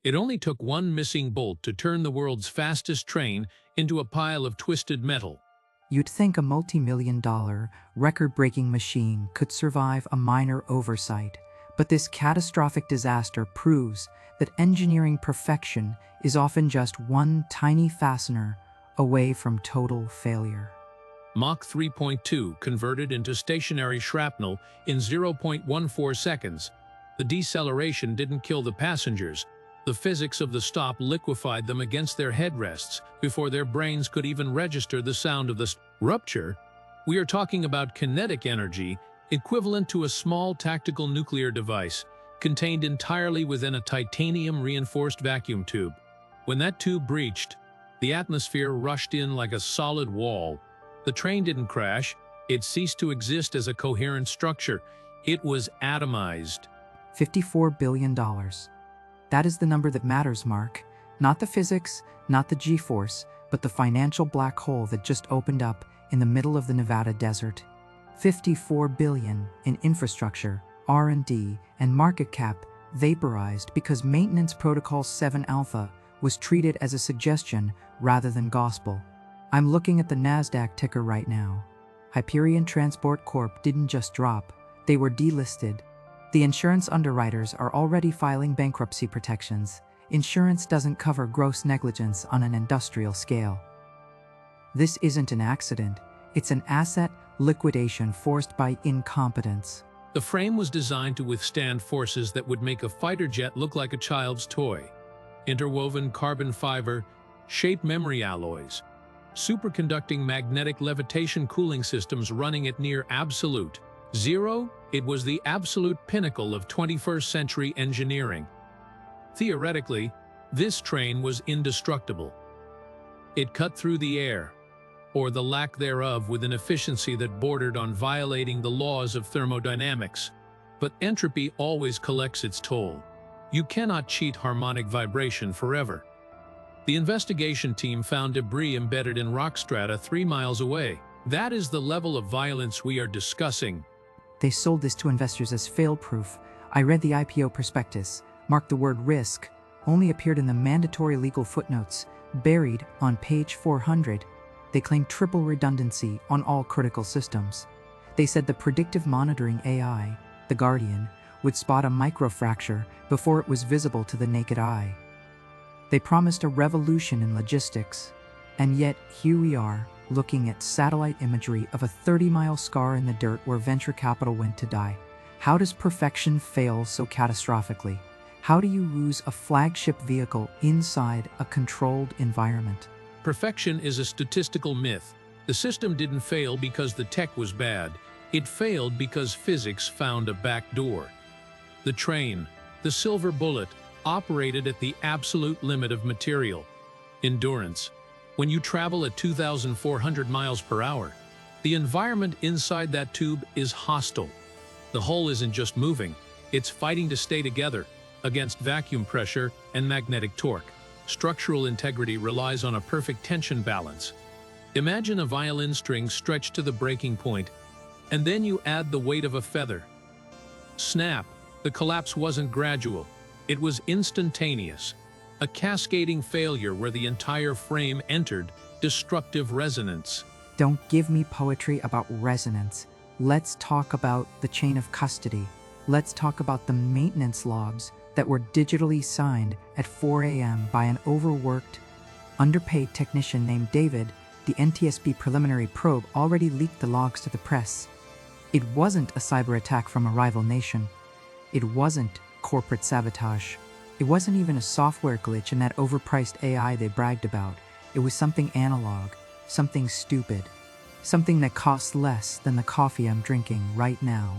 It only took one missing bolt to turn the world's fastest train into a pile of twisted metal. You'd think a multi-million-dollar, record-breaking machine could survive a minor oversight, but this catastrophic disaster proves that engineering perfection is often just one tiny fastener away from total failure. Mach 3.2 converted into stationary shrapnel in 0.14 seconds. The deceleration didn't kill the passengers. The physics of the stop liquefied them against their headrests before their brains could even register the sound of the rupture. We are talking about kinetic energy, equivalent to a small tactical nuclear device, contained entirely within a titanium-reinforced vacuum tube. When that tube breached, the atmosphere rushed in like a solid wall. The train didn't crash, it ceased to exist as a coherent structure. It was atomized. $54 billion. That is the number that matters, Mark. Not the physics, not the G-force, but the financial black hole that just opened up in the middle of the Nevada desert. $54 billion in infrastructure, R&D, and market cap vaporized because Maintenance Protocol 7 Alpha was treated as a suggestion rather than gospel. I'm looking at the NASDAQ ticker right now. Hyperion Transport Corp didn't just drop, they were delisted. The insurance underwriters are already filing bankruptcy protections. Insurance doesn't cover gross negligence on an industrial scale. This isn't an accident, it's an asset liquidation forced by incompetence. The frame was designed to withstand forces that would make a fighter jet look like a child's toy. Interwoven carbon fiber, shape memory alloys, superconducting magnetic levitation cooling systems running at near absolute zero. It was the absolute pinnacle of 21st century engineering. Theoretically, this train was indestructible. It cut through the air, or the lack thereof, with an efficiency that bordered on violating the laws of thermodynamics. But entropy always collects its toll. You cannot cheat harmonic vibration forever. The investigation team found debris embedded in rock strata 3 miles away. That is the level of violence we are discussing. They sold this to investors as fail-proof. I read the IPO prospectus, marked the word risk, only appeared in the mandatory legal footnotes, buried on page 400. They claimed triple redundancy on all critical systems. They said the predictive monitoring AI, the Guardian, would spot a microfracture before it was visible to the naked eye. They promised a revolution in logistics, and yet here we are, looking at satellite imagery of a 30-mile scar in the dirt where venture capital went to die. How does perfection fail so catastrophically? How do you lose a flagship vehicle inside a controlled environment? Perfection is a statistical myth. The system didn't fail because the tech was bad. It failed because physics found a back door. The train, the silver bullet, operated at the absolute limit of material endurance. When you travel at 2,400 miles per hour, the environment inside that tube is hostile. The hull isn't just moving, it's fighting to stay together against vacuum pressure and magnetic torque. Structural integrity relies on a perfect tension balance. Imagine a violin string stretched to the breaking point, and then you add the weight of a feather. Snap! The collapse wasn't gradual. It was instantaneous. A cascading failure where the entire frame entered destructive resonance. Don't give me poetry about resonance. Let's talk about the chain of custody. Let's talk about the maintenance logs that were digitally signed at 4 a.m. by an overworked, underpaid technician named David. The NTSB preliminary probe already leaked the logs to the press. It wasn't a cyber attack from a rival nation. It wasn't corporate sabotage. It wasn't even a software glitch in that overpriced AI they bragged about. It was something analog, something stupid, something that costs less than the coffee I'm drinking right now.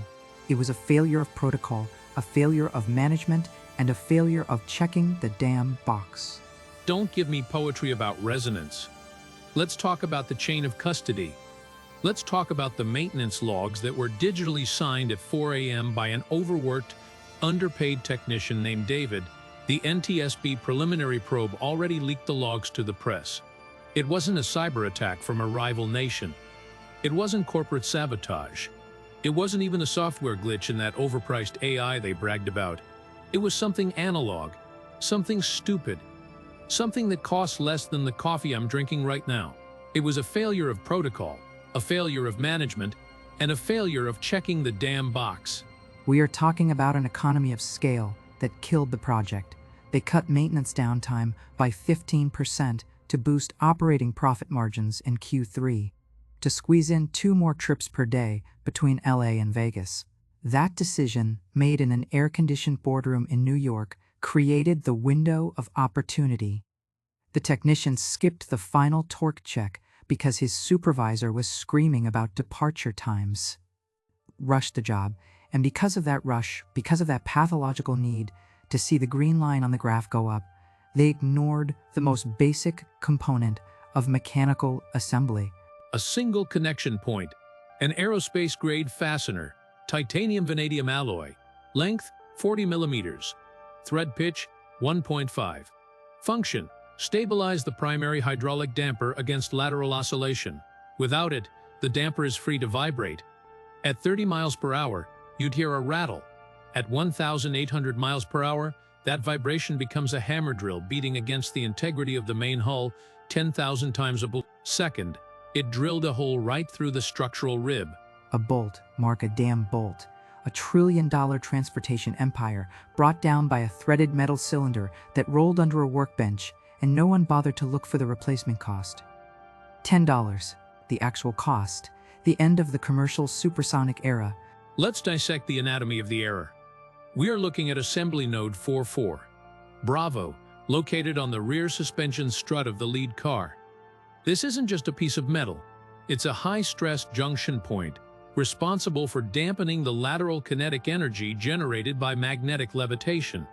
It was a failure of protocol, a failure of management, and a failure of checking the damn box. Don't give me poetry about resonance. Let's talk about the chain of custody. Let's talk about the maintenance logs that were digitally signed at 4 a.m. by an overworked, underpaid technician named David. The NTSB preliminary probe already leaked the logs to the press. It wasn't a cyber attack from a rival nation. It wasn't corporate sabotage. It wasn't even a software glitch in that overpriced AI they bragged about. It was something analog, Something stupid. Something that costs less than the coffee I'm drinking right now. It was a failure of protocol, a failure of management, and a failure of checking the damn box. We are talking about an economy of scale that killed the project. They cut maintenance downtime by 15% to boost operating profit margins in Q3, to squeeze in 2 more trips per day between LA and Vegas. That decision, made in an air-conditioned boardroom in New York, created the window of opportunity. The technician skipped the final torque check because his supervisor was screaming about departure times. Rushed the job, and because of that rush, because of that pathological need to see the green line on the graph go up, they ignored the most basic component of mechanical assembly. A single connection point, an aerospace-grade fastener, titanium vanadium alloy, length 40 millimeters, thread pitch 1.5. Function: stabilize the primary hydraulic damper against lateral oscillation. Without it, the damper is free to vibrate. At 30 miles per hour, you'd hear a rattle. At 1,800 miles per hour, that vibration becomes a hammer drill beating against the integrity of the main hull 10,000 times a second. It drilled a hole right through the structural rib. A bolt, Mark, a damn bolt. A $1 trillion transportation empire brought down by a threaded metal cylinder that rolled under a workbench, and no one bothered to look for the replacement cost. $10, the actual cost, the end of the commercial supersonic era. Let's dissect the anatomy of the error. We are looking at assembly node 44, Bravo, located on the rear suspension strut of the lead car. This isn't just a piece of metal. It's a high-stress junction point, responsible for dampening the lateral kinetic energy generated by magnetic levitation.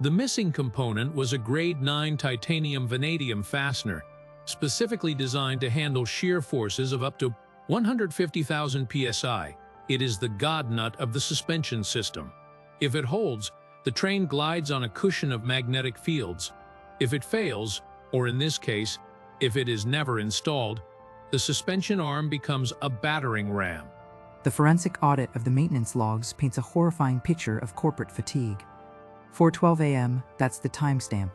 The missing component was a grade 9 titanium vanadium fastener, specifically designed to handle shear forces of up to 150,000 psi. It is the god nut of the suspension system. If it holds, the train glides on a cushion of magnetic fields. If it fails, or in this case, if it is never installed, the suspension arm becomes a battering ram. The forensic audit of the maintenance logs paints a horrifying picture of corporate fatigue. 4:12 a.m., that's the timestamp.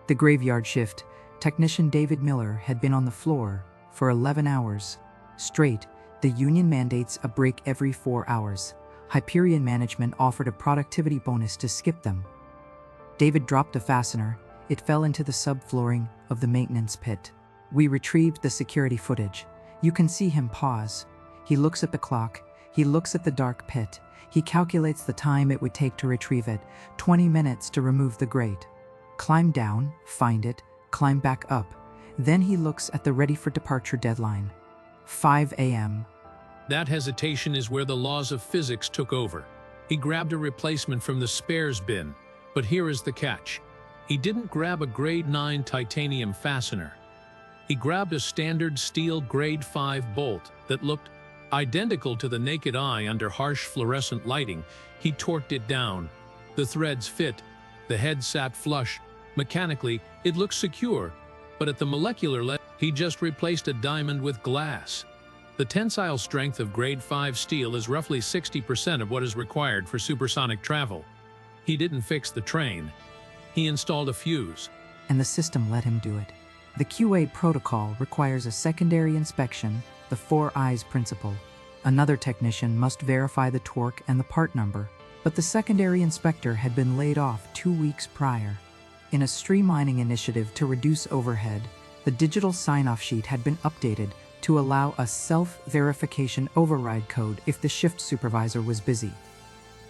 The graveyard shift, technician David Miller had been on the floor for 11 hours straight. The union mandates a break every 4 hours. Hyperion management offered a productivity bonus to skip them. David dropped a fastener. It fell into the subflooring of the maintenance pit. We retrieved the security footage. You can see him pause. He looks at the clock. He looks at the dark pit. He calculates the time it would take to retrieve it. 20 minutes to remove the grate. Climb down, find it, climb back up. Then he looks at the ready for departure deadline. 5 a.m. That hesitation is where the laws of physics took over. He grabbed a replacement from the spares bin, but here is the catch. He didn't grab a grade 9 titanium fastener. He grabbed a standard steel grade 5 bolt that looked identical to the naked eye under harsh fluorescent lighting. He torqued it down. The threads fit. The head sat flush. Mechanically, it looked secure, but at the molecular level, he just replaced a diamond with glass. The tensile strength of grade 5 steel is roughly 60% of what is required for supersonic travel. He didn't fix the train. He installed a fuse. And the system let him do it. The QA protocol requires a secondary inspection, the 4 eyes principle. Another technician must verify the torque and the part number, but the secondary inspector had been laid off 2 weeks prior. In a streamlining initiative to reduce overhead, the digital sign-off sheet had been updated to allow a self-verification override code if the shift supervisor was busy.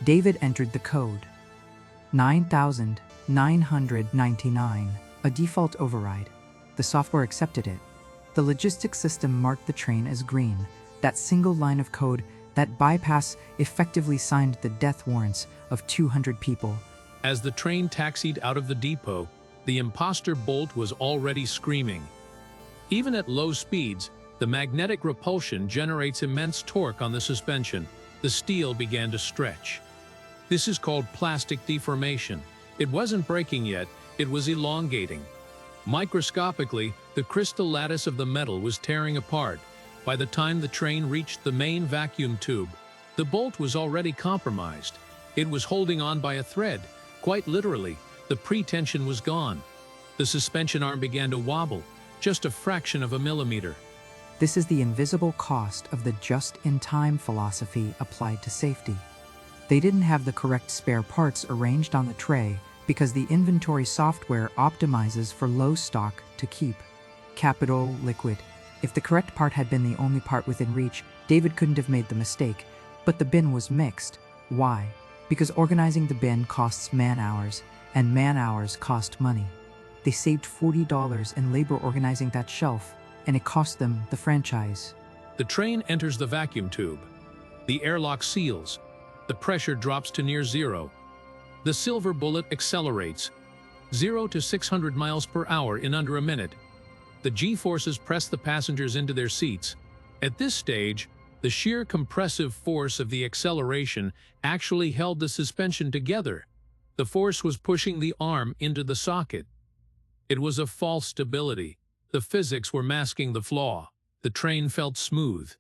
David entered the code. 9,999, a default override. The software accepted it. The logistics system marked the train as green. That single line of code, that bypass, effectively signed the death warrants of 200 people. As the train taxied out of the depot, the imposter bolt was already screaming. Even at low speeds, the magnetic repulsion generates immense torque on the suspension. The steel began to stretch. This is called plastic deformation. It wasn't breaking yet, it was elongating. Microscopically, the crystal lattice of the metal was tearing apart. By the time the train reached the main vacuum tube, the bolt was already compromised. It was holding on by a thread. Quite literally, The pre-tension was gone. The suspension arm began to wobble, just a fraction of a millimeter. This is the invisible cost of the just-in-time philosophy applied to safety. They didn't have the correct spare parts arranged on the tray because the inventory software optimizes for low stock to keep. Capital liquid. If the correct part had been the only part within reach, David couldn't have made the mistake. But the bin was mixed. Why? Because organizing the bin costs man-hours, and man-hours cost money. They saved $40 in labor organizing that shelf, and it cost them the franchise. The train enters the vacuum tube. The airlock seals. The pressure drops to near zero. The silver bullet accelerates, 0 to 600 miles per hour in under a minute. The G-forces press the passengers into their seats. At this stage, the sheer compressive force of the acceleration actually held the suspension together. The force was pushing the arm into the socket. It was a false stability. The physics were masking the flaw. The train felt smooth.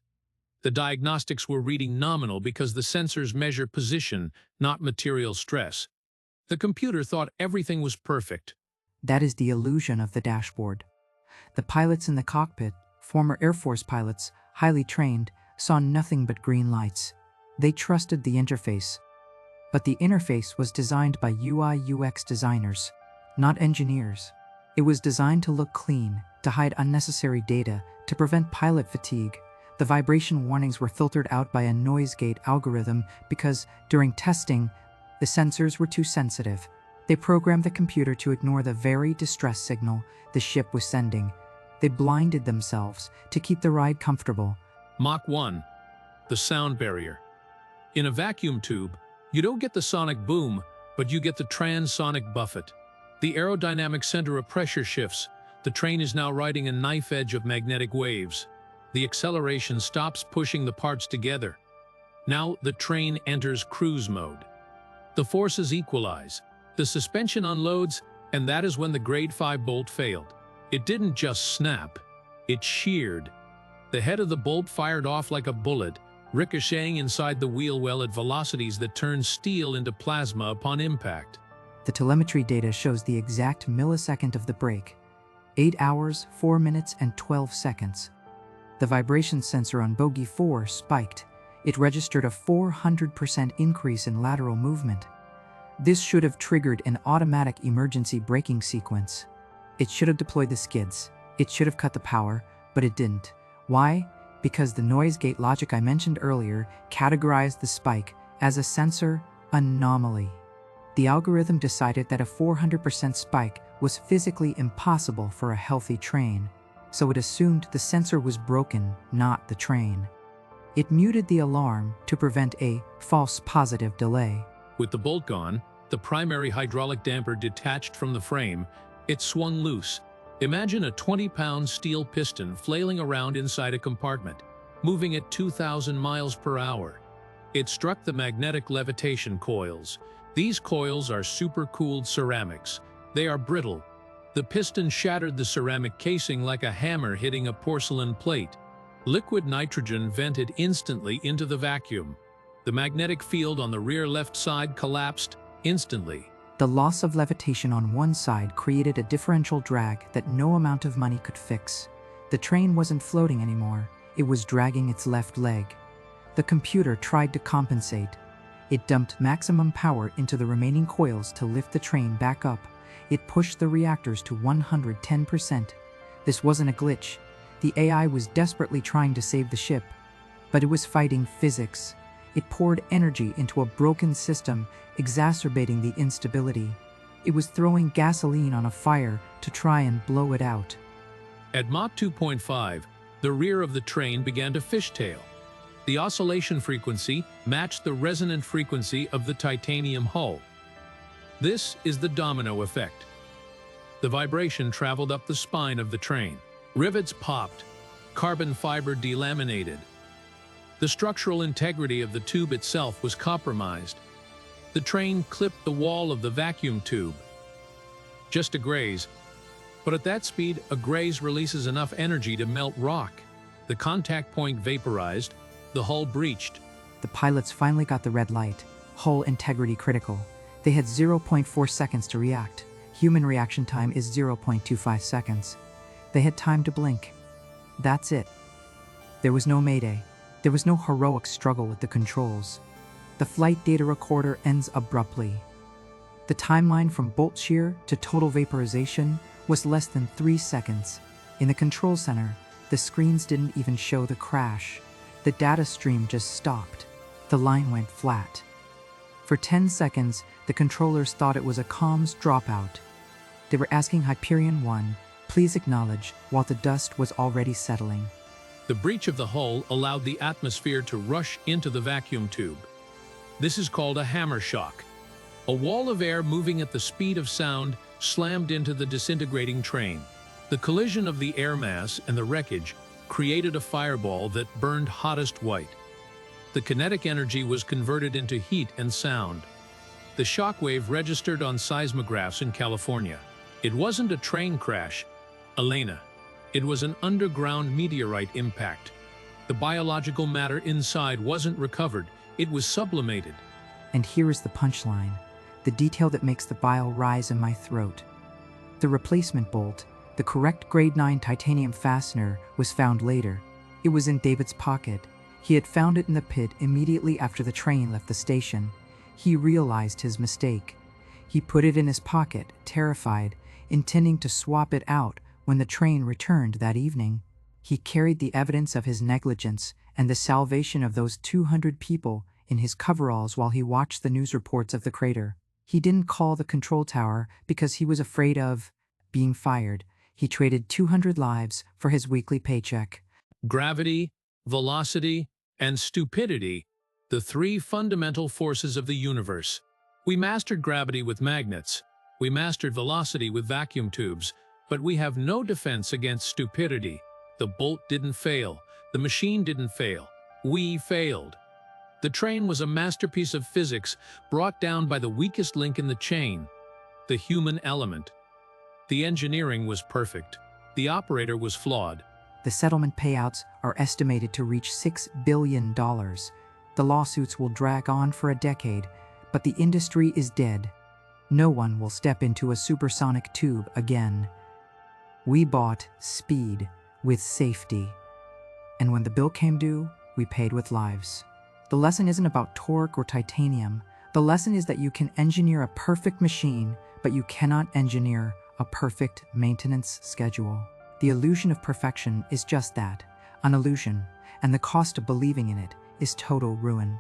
The diagnostics were reading nominal because the sensors measure position, not material stress. The computer thought everything was perfect. That is the illusion of the dashboard. The pilots in the cockpit, former Air Force pilots, highly trained, saw nothing but green lights. They trusted the interface. But the interface was designed by UI/UX designers, not engineers. It was designed to look clean, to hide unnecessary data, to prevent pilot fatigue. The vibration warnings were filtered out by a noise gate algorithm because, during testing, the sensors were too sensitive. They programmed the computer to ignore the very distress signal the ship was sending. They blinded themselves to keep the ride comfortable. Mach 1, the sound barrier. In a vacuum tube, you don't get the sonic boom, but you get the transonic buffet. The aerodynamic center of pressure shifts. The train is now riding a knife edge of magnetic waves. The acceleration stops pushing the parts together. Now the train enters cruise mode. The forces equalize. The suspension unloads, and that is when the grade 5 bolt failed. It didn't just snap, it sheared. The head of the bolt fired off like a bullet, ricocheting inside the wheel well at velocities that turned steel into plasma upon impact. The telemetry data shows the exact millisecond of the break. 8 hours, 4 minutes, and 12 seconds. The vibration sensor on bogie 4 spiked. It registered a 400% increase in lateral movement. This should have triggered an automatic emergency braking sequence. It should have deployed the skids. It should have cut the power, but it didn't. Why? Because the noise gate logic I mentioned earlier categorized the spike as a sensor anomaly. The algorithm decided that a 400% spike was physically impossible for a healthy train, so it assumed the sensor was broken, not the train. It muted the alarm to prevent a false positive delay. With the bolt gone, the primary hydraulic damper detached from the frame, it swung loose. Imagine a 20-pound steel piston flailing around inside a compartment, moving at 2,000 miles per hour. It struck the magnetic levitation coils. These coils are supercooled ceramics. They are brittle. The piston shattered the ceramic casing like a hammer hitting a porcelain plate. Liquid nitrogen vented instantly into the vacuum. The magnetic field on the rear left side collapsed instantly. The loss of levitation on one side created a differential drag that no amount of money could fix. The train wasn't floating anymore. It was dragging its left leg. The computer tried to compensate. It dumped maximum power into the remaining coils to lift the train back up. It pushed the reactors to 110%. This wasn't a glitch. The AI was desperately trying to save the ship, but it was fighting physics. It poured energy into a broken system, exacerbating the instability. It was throwing gasoline on a fire to try and blow it out. At Mach 2.5, the rear of the train began to fishtail. The oscillation frequency matched the resonant frequency of the titanium hull. This is the domino effect. The vibration traveled up the spine of the train. Rivets popped. Carbon fiber delaminated. The structural integrity of the tube itself was compromised. The train clipped the wall of the vacuum tube. Just a graze. But at that speed, a graze releases enough energy to melt rock. The contact point vaporized. The hull breached. The pilots finally got the red light. Hull integrity critical. They had 0.4 seconds to react. Human reaction time is 0.25 seconds. They had time to blink. That's it. There was no mayday. There was no heroic struggle with the controls. The flight data recorder ends abruptly. The timeline from bolt shear to total vaporization was less than 3 seconds. In the control center, the screens didn't even show the crash. The data stream just stopped. The line went flat. For 10 seconds, the controllers thought it was a comms dropout. They were asking Hyperion 1, please acknowledge, while the dust was already settling. The breach of the hull allowed the atmosphere to rush into the vacuum tube. This is called a hammer shock. A wall of air moving at the speed of sound slammed into the disintegrating train. The collision of the air mass and the wreckage created a fireball that burned hottest white. The kinetic energy was converted into heat and sound. The shockwave registered on seismographs in California. It wasn't a train crash, Elena. It was an underground meteorite impact. The biological matter inside wasn't recovered, it was sublimated. And here is the punchline, the detail that makes the bile rise in my throat. The replacement bolt, the correct grade 9 titanium fastener, was found later. It was in David's pocket. He had found it in the pit immediately after the train left the station. He realized his mistake. He put it in his pocket, terrified, intending to swap it out when the train returned that evening. He carried the evidence of his negligence and the salvation of those 200 people in his coveralls while he watched the news reports of the crater. He didn't call the control tower because he was afraid of being fired. He traded 200 lives for his weekly paycheck. Gravity, velocity, and stupidity, the three fundamental forces of the universe. We mastered gravity with magnets. We mastered velocity with vacuum tubes. But we have no defense against stupidity. The bolt didn't fail. The machine didn't fail. We failed. The train was a masterpiece of physics brought down by the weakest link in the chain, the human element. The engineering was perfect. The operator was flawed. The settlement payouts are estimated to reach $6 billion. The lawsuits will drag on for a decade, but the industry is dead. No one will step into a supersonic tube again. We bought speed with safety. And when the bill came due, we paid with lives. The lesson isn't about torque or titanium. The lesson is that you can engineer a perfect machine, but you cannot engineer a perfect maintenance schedule. The illusion of perfection is just that, an illusion, and the cost of believing in it is total ruin.